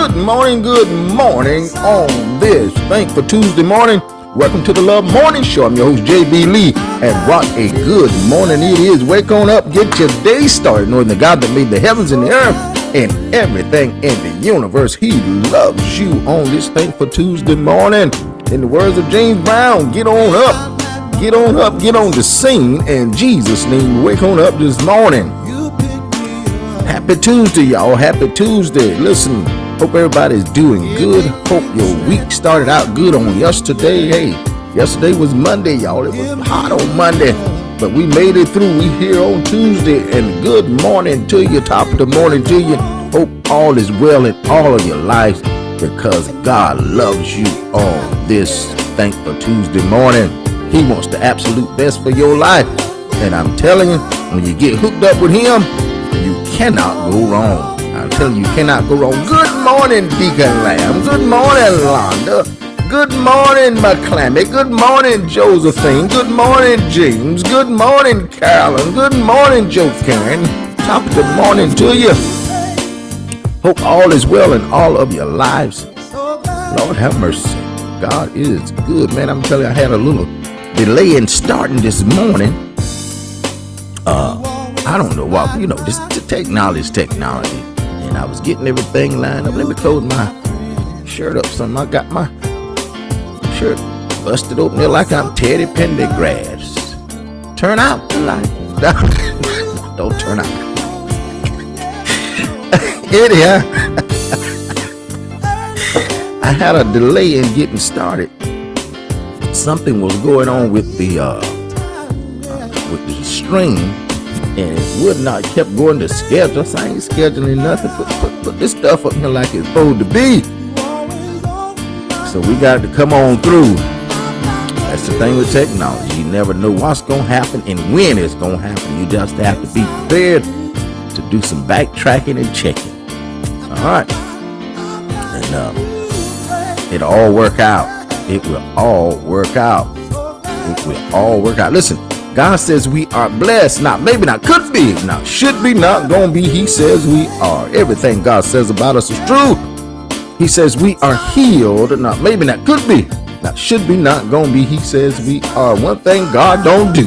Good morning on this Thankful Tuesday morning. Welcome to the Love Morning Show. I'm your host, JB Lee, and what a good morning it is. Wake on up, get your day started, knowing the God that made the heavens and the earth and everything in the universe. He loves you on this Thankful Tuesday morning. In the words of James Brown, get on up, get on up, get on the scene. In Jesus' name, wake on up this morning. Happy Tuesday, y'all. Happy Tuesday. Listen, hope everybody's doing good. Hope your week started out good on yesterday. Hey, yesterday was Monday, y'all. It was hot on Monday, but we made it through. We here on Tuesday, and good morning to you. Top of the morning to you. Hope all is well in all of your life, because God loves you on this Thankful Tuesday morning. He wants the absolute best for your life. And I'm telling you, when you get hooked up with him, you cannot go wrong. I'm telling you, you cannot go wrong. Good morning, Deacon Lamb. Good morning, Londa. Good morning, McClammy. Good morning, Josephine. Good morning, James. Good morning, Carolyn. Good morning, Joe Karen. Top of the morning to you. Hope all is well in all of your lives. Lord have mercy. God is good, man. I'm telling you, I had a little delay in starting this morning. I don't know why, this technology is technology. And I was getting everything lined up. Let me close my shirt up some. I got my shirt busted open there like I'm Teddy Pendergrass. Turn out the light. Don't turn out. Anyhow, I had a delay in getting started. Something was going on with the stream, and it would not kept going to schedule. So I ain't scheduling nothing. Put this stuff up here like it's supposed to be. So we got to come on through. That's the thing with technology. You never know what's going to happen and when it's going to happen. You just have to be prepared to do some backtracking and checking. All right. And it'll all work out. It will all work out. It will all work out. Listen. God says we are blessed, maybe not could be, not should be, not gonna be. He says we are. Everything God says about us is true. He says we are healed, not maybe not could be, not should be, not gonna be. He says we are. One thing God don't do.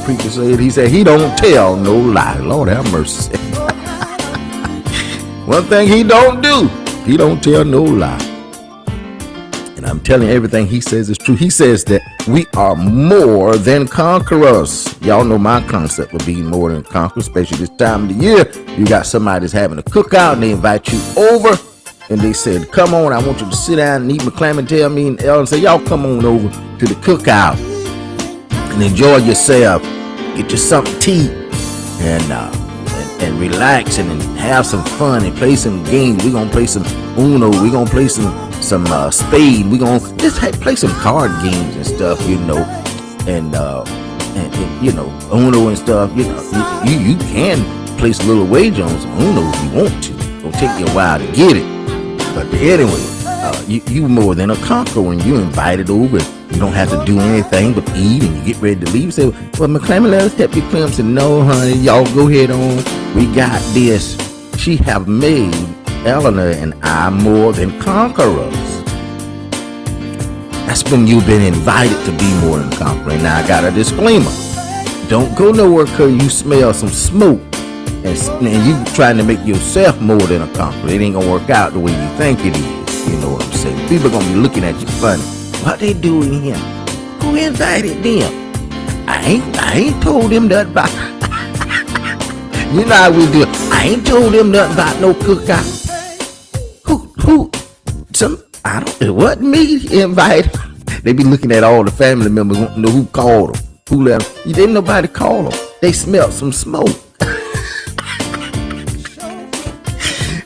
Preacher said, he said he don't tell no lie. Lord have mercy. One thing he don't do, he don't tell no lie. And I'm telling you, everything he says is true. He says that we are more than conquerors. Y'all know my concept of being more than conquerors, especially this time of the year. You got somebody that's having a cookout and they invite you over and they said, come on, I want you to sit down and eat McClam and tell me and Ellen, say, y'all come on over to the cookout and enjoy yourself. Get you something to eat and relax and have some fun and play some games. We're going to play some Uno. We're going to play some spade. We're going to just play some card games and stuff, and Uno and stuff. You can place a little wager on some Uno if you want to. It'll take you a while to get it. But anyway, you more than a conqueror when you're invited over. You don't have to do anything but eat, and you get ready to leave. You say, well, McClammy, let us help you, Clem. Said, no, honey, y'all go ahead on. We got this. She have made Eleanor and I more than conquerors. That's when you've been invited to be more than conquerors. Now I got a disclaimer. Don't go nowhere because you smell some smoke and you trying to make yourself more than a conqueror. It ain't gonna work out the way you think it is. You know what I'm saying? People are gonna be looking at you funny. What they doing here? Who invited them? I ain't told them nothing about. You know how we do it. I ain't told them nothing about no cookout. Who? I don't. It wasn't me invited. They be looking at all the family members, wanting to know who called them, who let them. You didn't nobody call them. They smelled some smoke.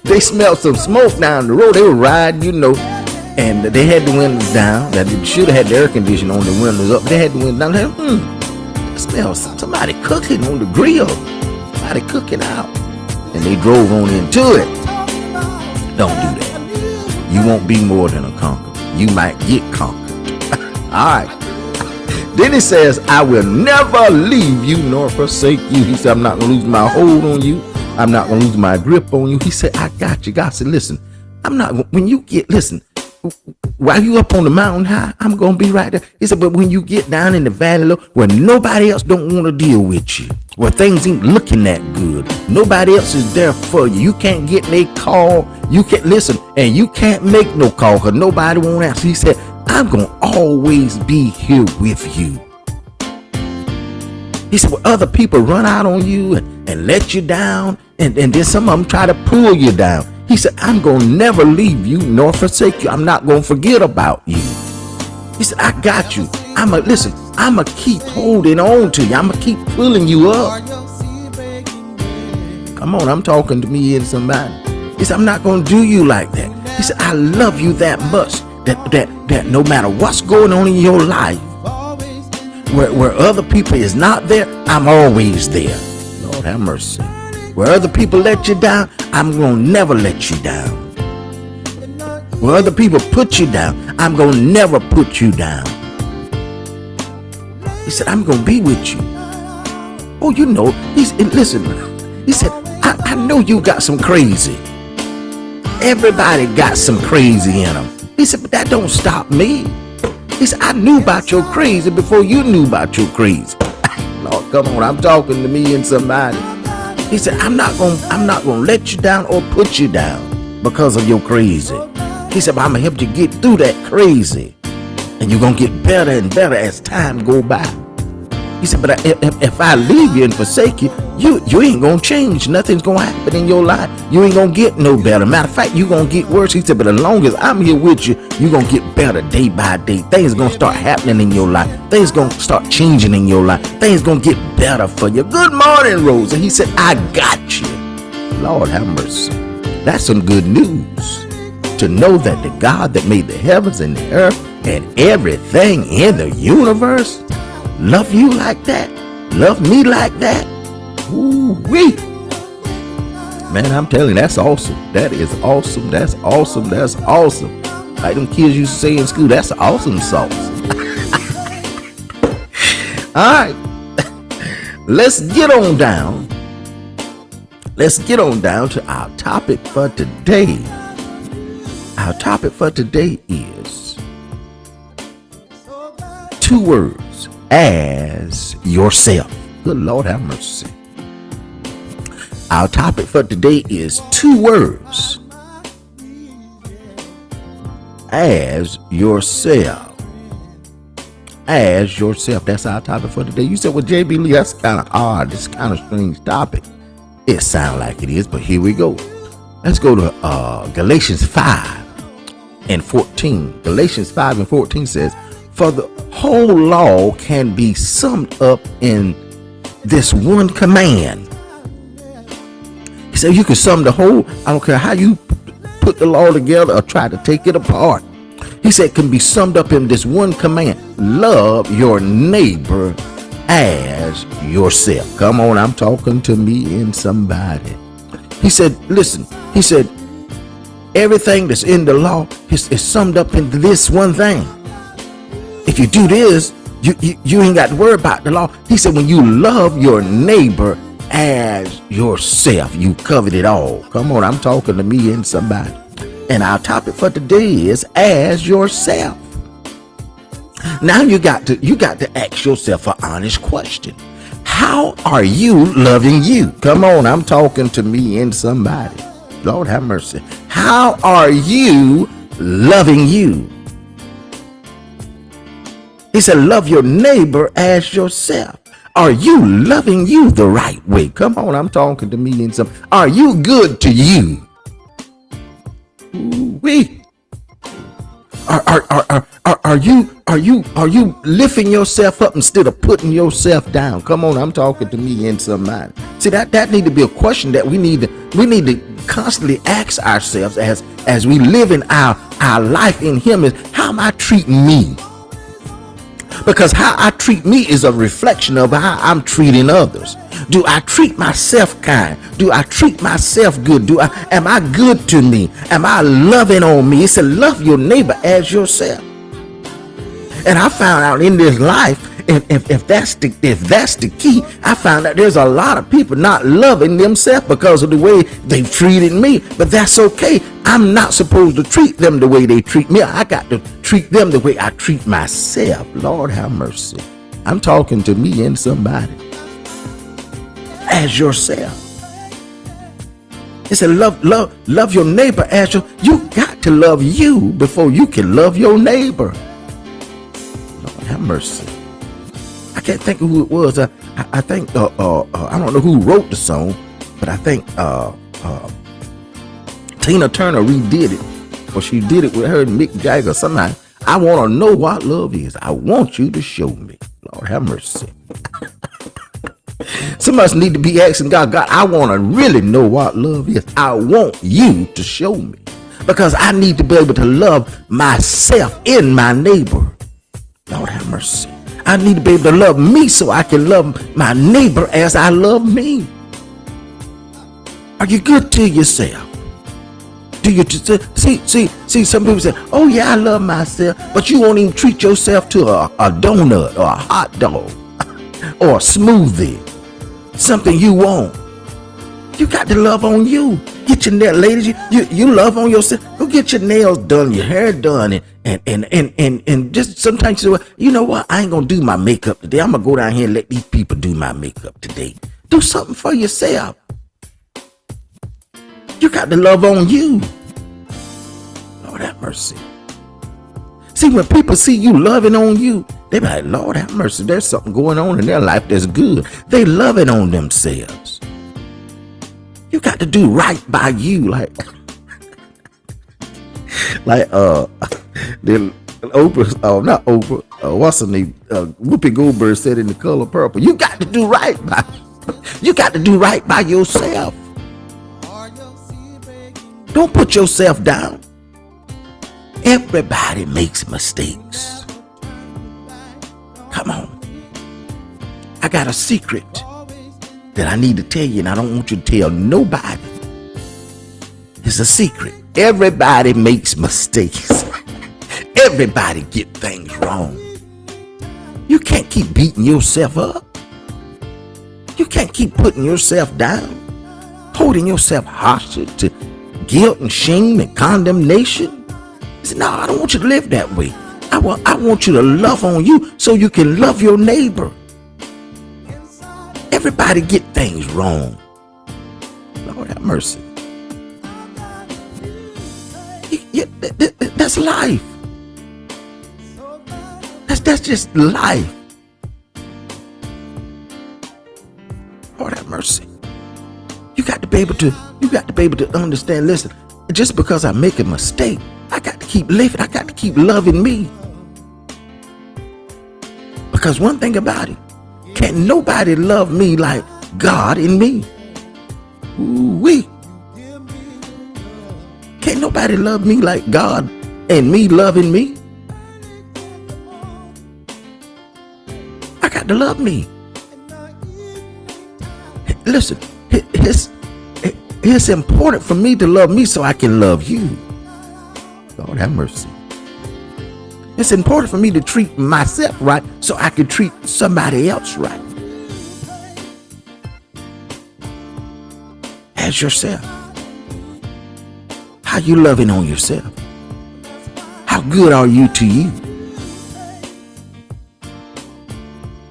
They smelled some smoke down the road. They were riding, and they had the windows down. That they should have had the air conditioning on, the windows up. They had the windows down. I smell somebody cooking on the grill. Somebody cooking out. And they drove on into it. Don't do that. You won't be more than a conqueror. You might get conquered. All right. Then he says, I will never leave you nor forsake you. He said, I'm not going to lose my hold on you. I'm not going to lose my grip on you. He said, I got you. God said, listen, I'm not, when you get, listen, while you up on the mountain high, I'm going to be right there. He said, but when you get down in the valley low, where nobody else don't want to deal with you, where things ain't looking that good, nobody else is there for you, you can't get a call, you can't listen, and you can't make no call because nobody won't answer. He said, I'm going to always be here with you. He said, well, other people run out on you and let you down, and then some of them try to pull you down. He said, I'm going to never leave you nor forsake you. I'm not going to forget about you. He said, I got you. I'm going to keep holding on to you. I'm going to keep pulling you up. Come on, I'm talking to me and somebody. He said, I'm not going to do you like that. He said, I love you that much that no matter what's going on in your life, where other people is not there, I'm always there. Lord have mercy. Where other people let you down, I'm going to never let you down. Where other people put you down, I'm going to never put you down. He said, I'm going to be with you. Oh, you know, listen, he said, I know you got some crazy. Everybody got some crazy in them. He said, but that don't stop me. He said, I knew about your crazy before you knew about your crazy. Lord, come on, I'm talking to me and somebody. He said, I'm not gonna let you down or put you down because of your crazy. He said, but I'm gonna help you get through that crazy, and you're gonna get better and better as time go by. He said, but if I leave you and forsake you, you ain't gonna change. Nothing's gonna happen in your life. You ain't gonna get no better. Matter of fact, you're gonna get worse. He said, but as long as I'm here with you, you're gonna get better day by day. Things gonna start happening in your life. Things gonna start changing in your life. Things gonna get better for you. Good morning, Rose. And he said, I got you. Lord have mercy. That's some good news. To know that the God that made the heavens and the earth and everything in the universe love you like that, love me like that. Ooh-wee. Man, I'm telling you, that's awesome. That is awesome. That's awesome. That's awesome. Like them kids used to say in school, that's awesome sauce. All right. Let's get on down. Let's get on down to our topic for today. Our topic for today is 2 words. As yourself. Good Lord have mercy. Our topic for today is 2 words. As yourself. As yourself. That's our topic for today. You said, well, JB Lee, that's kind of odd. It's kind of strange topic. It sounds like it is, but here we go. Let's go to Galatians 5:14. Galatians 5:14 says, for the whole law can be summed up in this one command. He said you can sum the whole, I don't care how you put the law together or try to take it apart. He said it can be summed up in this one command. Love your neighbor as yourself. Come on, I'm talking to me and somebody. He said, listen, he said, everything that's in the law is summed up into this one thing. If you do this, you ain't got to worry about the law. He said, when you love your neighbor as yourself, you covered it all. Come on, I'm talking to me and somebody. And our topic for today is as yourself. Now you got to ask yourself an honest question. How are you loving you? Come on, I'm talking to me and somebody. Lord have mercy. How are you loving you? He said, love your neighbor as yourself. Are you loving you the right way? Come on, I'm talking to me and some. Are you good to you? Ooh-wee. Are you lifting yourself up instead of putting yourself down? Come on, I'm talking to me and somebody. See, that need to be a question that we need to constantly ask ourselves as we live in our life in Him is, how am I treating me? Because how I treat me is a reflection of how I'm treating others. Do I treat myself kind? Do I treat myself good? Am I good to me? Am I loving on me? It said, love your neighbor as yourself. And I found out in this life, if that's the key, I found out there's a lot of people not loving themselves because of the way they've treated me. But that's okay. I'm not supposed to treat them the way they treat me. I got to treat them the way I treat myself. Lord have mercy. I'm talking to me and somebody. As yourself. It said love your neighbor as you got to love you before you can love your neighbor. Lord have mercy. I can't think of who it was. I think I don't know who wrote the song, but I think Tina Turner redid it, or she did it with her and Mick Jagger. Somehow, I want to know what love is. I want you to show me. Lord have mercy. Some of us need to be asking God, I want to really know what love is. I want you to show me, because I need to be able to love myself in my neighbor. Lord have mercy. I need to be able to love me so I can love my neighbor as I love me. Are you good to yourself? Do you see? Some people say, "Oh yeah, I love myself," but you won't even treat yourself to a donut or a hot dog or a smoothie, something you want. You got to love on you. Get your nails, ladies. You love on yourself. Go get your nails done, your hair done, and just sometimes you say, you know what? I ain't gonna do my makeup today. I'm gonna go down here and let these people do my makeup today. Do something for yourself. You got to love on you. Lord have mercy. See, when people see you loving on you, they be like, Lord have mercy. There's something going on in their life that's good. They loving on themselves. You got to do right by you, like the Oprah, not Oprah, what's her name? Whoopi Goldberg said in The Color Purple. You got to do right by. You got to do right by yourself. Don't put yourself down. Everybody makes mistakes. Come on. I got a secret that I need to tell you, and I don't want you to tell nobody. It's a secret. Everybody makes mistakes. Everybody get things wrong. You can't keep beating yourself up. You can't keep putting yourself down, holding yourself hostage to guilt and shame and condemnation. He said, no, I don't want you to live that way. I want you to love on you so you can love your neighbor. Everybody get things wrong. Lord have mercy. That's life. That's just life. Lord have mercy. You got to be able to understand, listen, just because I make a mistake, I got to keep living. I got to keep loving me. Because one thing about it, can't nobody love me like God in me. Ooh-wee. Can't nobody love me like God and me loving me. I got to love me. Listen, it's important for me to love me so I can love you. Lord have mercy. It's important for me to treat myself right so I can treat somebody else right. As yourself. How you loving on yourself? How good are you to you?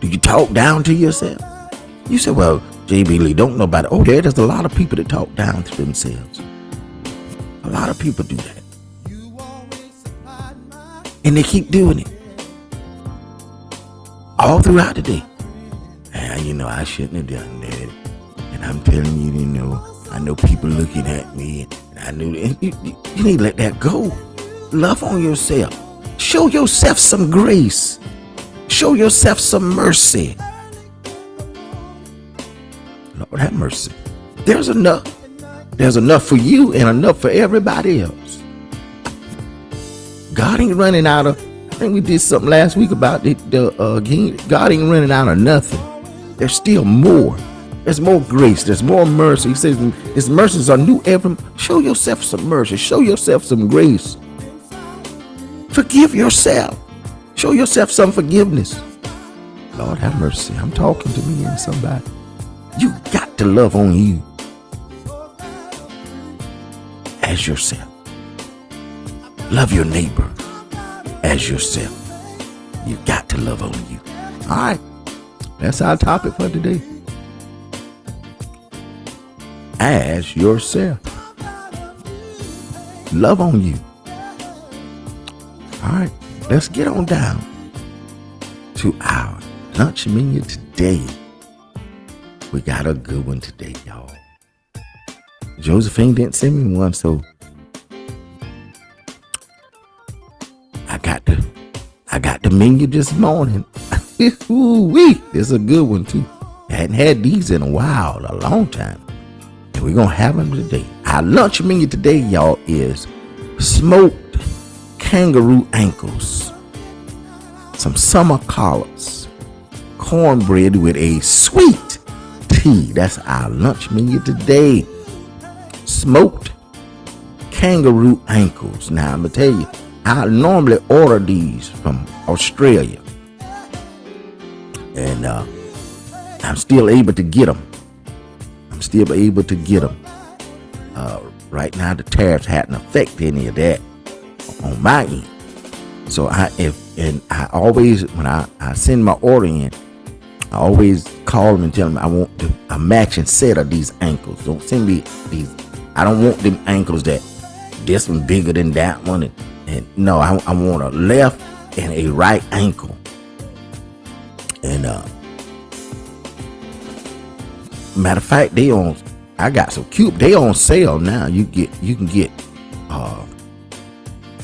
Do you talk down to yourself? You say, well, J.B. Lee, don't know about it. Oh, there's a lot of people that talk down to themselves. A lot of people do that. And they keep doing it. All throughout the day. And I shouldn't have done that. And I'm telling you, I know people looking at me. And I knew that. You need to let that go. Love on yourself. Show yourself some grace. Show yourself some mercy. Lord have mercy. There's enough. There's enough for you and enough for everybody else. God ain't running out of, I think we did something last week about God ain't running out of nothing. There's still more. There's more grace. There's more mercy. He says his mercies are new every. Show yourself some mercy. Show yourself some grace. Forgive yourself. Show yourself some forgiveness. Lord have mercy. I'm talking to me and somebody. You got to love on you as yourself. Love your neighbor as yourself. You got to love on you. All right. That's our topic for today. As yourself. Love on you. All right. Let's get on down to our lunch menu today. We got a good one today, y'all. Josephine didn't send me one, so I got the menu this morning. Ooh-wee, this is a good one too. I hadn't had these in a while, a long time. And we're gonna have them today. Our lunch menu today, y'all, is smoked kangaroo ankles, some summer collards, cornbread with a sweet tea. That's our lunch menu today. Smoked kangaroo ankles. Now I'm gonna tell you, I normally order these from Australia, and I'm still able to get them. Right now, the tariffs hadn't affected any of that on my end. So I always, when I send my order in, I always call them and tell them I want a matching set of these ankles. Don't send me these. I don't want them ankles that this one bigger than that one. And no, I want a left and a right ankle. And matter of fact, I got some cute. They on sale now. You can get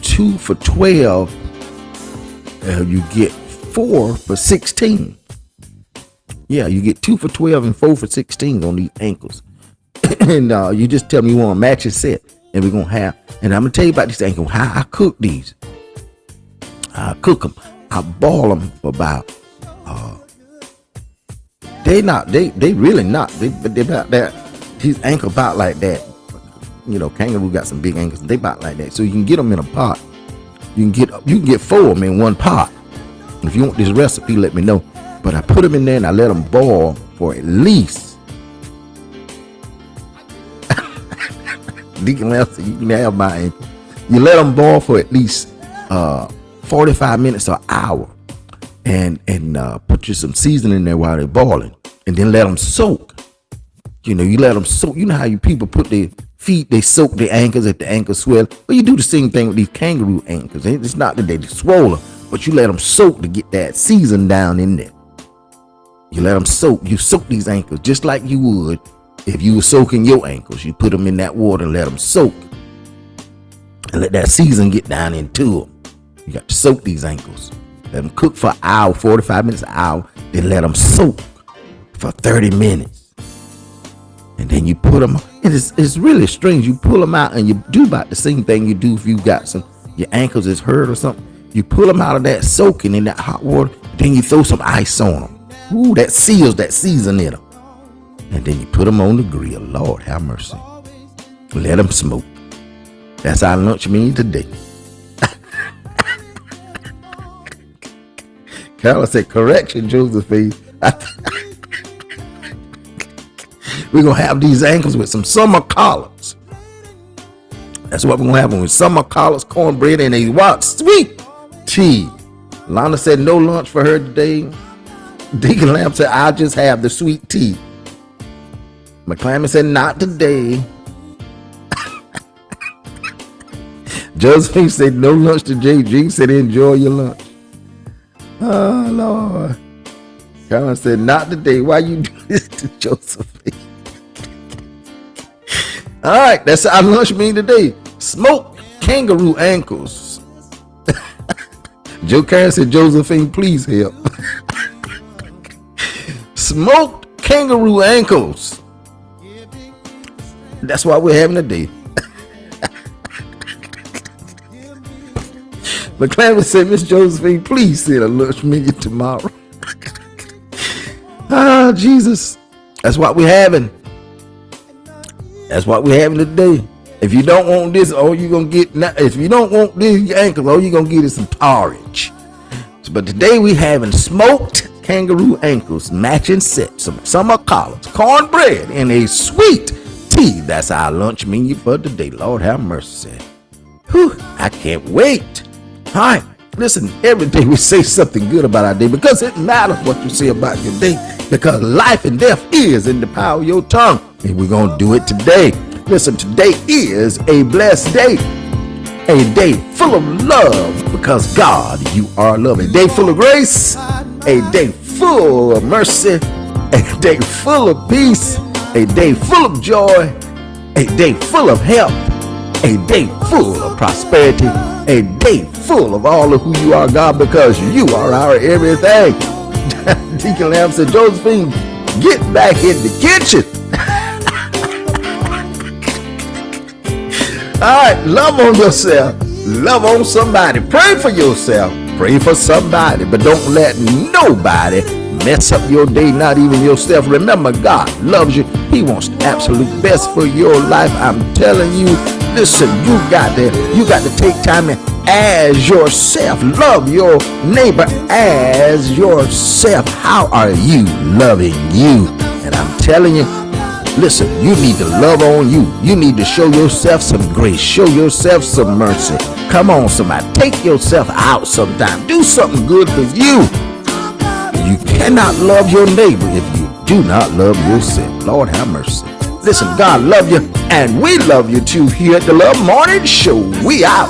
2 for $12. You get 4 for $16. Yeah, you get 2 for $12 and 4 for $16 on these ankles. And you just tell me you want a matching set, and we're gonna have. And I'm gonna tell you about these ankles. How I cook these. I cook them. I boil them for about. They really not. They about that. His ankle about like that. You know, kangaroo got some big ankles. They about like that. So you can get them in a pot. You can get 4 of them in one pot. If you want this recipe, let me know. But I put them in there and I let them boil for at least. Deacon Lester, you can have my ankle. You let them boil for at least 45 minutes or an hour, and put you some seasoning in there while they're boiling, and then let them soak. You let them soak. You know how you people put their feet, they soak their ankles at the ankle swell. Well, you do the same thing with these kangaroo ankles. It's not that they're swollen, but you let them soak to get that season down in there. You let them soak. You soak these ankles just like you would if you were soaking your ankles. You put them in that water and let them soak, and let that season get down into them. You got to soak these ankles. Let them cook for an hour, 45 minutes, an hour. Then let them soak for 30 minutes. And then you put them, it's really strange. You pull them out and you do about the same thing you do if you got your ankles is hurt or something. You pull them out of that soaking in that hot water. Then you throw some ice on them. Ooh, that seals that season in them. And then you put them on the grill. Lord have mercy. Let them smoke. That's our lunch menu today. Carla said, correction, Josephine. We're going to have these ankles with some summer collards. That's what we're going to have with summer collards, cornbread, and a what? Sweet tea. Lana said no lunch for her today. Deacon Lamb said, I'll just have the sweet tea. McClammon said, not today. Josephine said, no lunch to JG. Said, enjoy your lunch. Oh, Lord. Carolyn said, not today. Why you do this to Josephine? All right, that's our lunch menu today. Smoked kangaroo ankles. Joe Karen said, Josephine, please help. Smoked kangaroo ankles. That's what we're having today. McClammon said, Miss Josephine, please send a lunch menu tomorrow. Ah, Jesus. That's what we're having. That's what we're having today. If you don't want this, all you're going to get, if you don't want these ankles, all you're going to get is some porridge. But today we're having smoked kangaroo ankles, matching set, some summer collars, cornbread, and a sweet tea. That's our lunch menu for today. Lord have mercy. Whew, I can't wait. All right, listen, every day we say something good about our day because it matters what you say about your day, because life and death is in the power of your tongue, and we're going to do it today. Listen, today is a blessed day, a day full of love because God, you are love, a day full of grace, a day full of mercy, a day full of peace, a day full of joy, a day full of health, a day full of prosperity, a day full of all of who you are, God, because you are our everything. Deacon Lamb said, Josephine, get back in the kitchen. All right, love on yourself. Love on somebody. Pray for yourself. Pray for somebody, but don't let nobody mess up your day, not even yourself. Remember, God loves you. He wants the absolute best for your life. I'm telling you, listen, you got to take time and as yourself. Love your neighbor as yourself. How are you loving you? And I'm telling you, listen, you need to love on you. You need to show yourself some grace. Show yourself some mercy. Come on, somebody. Take yourself out sometime. Do something good for you. You cannot love your neighbor if you do not love yourself. Lord have mercy. Listen, God love you, and we love you too here at the Love Morning Show. We out.